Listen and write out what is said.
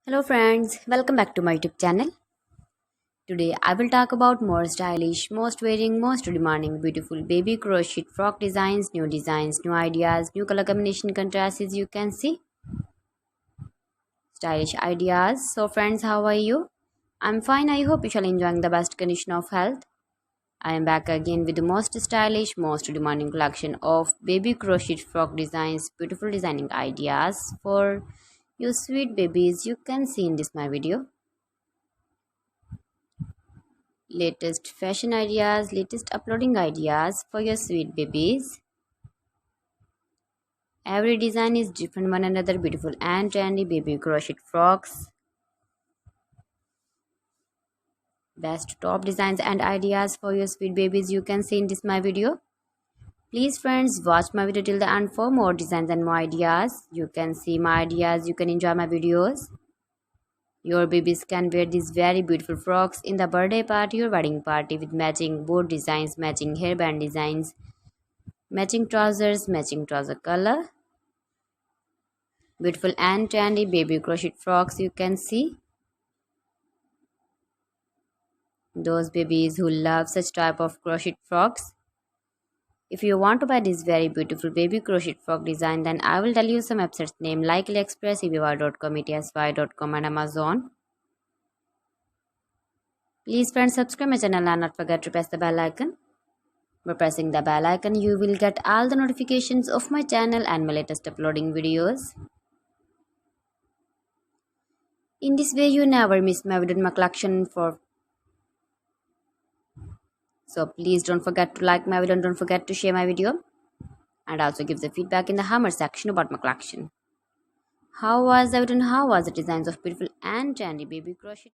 Hello friends, welcome back to my YouTube channel. Today I will talk about more stylish, most wearing, most demanding, beautiful baby crochet frock designs, new ideas, new color combination contrasts as you can see. Stylish ideas. So friends, how are you? I'm fine. I hope you shall enjoying the best condition of health. I am back again with the most stylish, most demanding collection of baby crochet frock designs, beautiful designing ideas for you sweet babies you can see in this my video. Latest fashion ideas, latest uploading ideas for your sweet babies. Every design is different one another, beautiful and trendy baby crochet frocks. Best top designs and ideas for your sweet babies you can see in this my video. Please friends watch my video till the end for more designs and more ideas. You can see my ideas, you can enjoy my videos. Your babies can wear these very beautiful frocks in the birthday party or wedding party with matching board designs, matching hairband designs, matching trousers, matching trouser color. Beautiful and trendy baby crochet frocks you can see. Those babies who love such type of crochet frocks. If you want to buy this very beautiful baby crochet frock design, then I will tell you some websites name like AliExpress, eBay.com, ETSY.com and Amazon. Please friends subscribe my channel and not forget to press the bell icon. By pressing the bell icon, you will get all the notifications of my channel and my latest uploading videos. In this way, you never miss my video in my collection for. So please don't forget to like my video and don't forget to share my video. And also give the feedback in the hammer section about my collection. How was the video and how was the designs of beautiful and trendy baby crochet?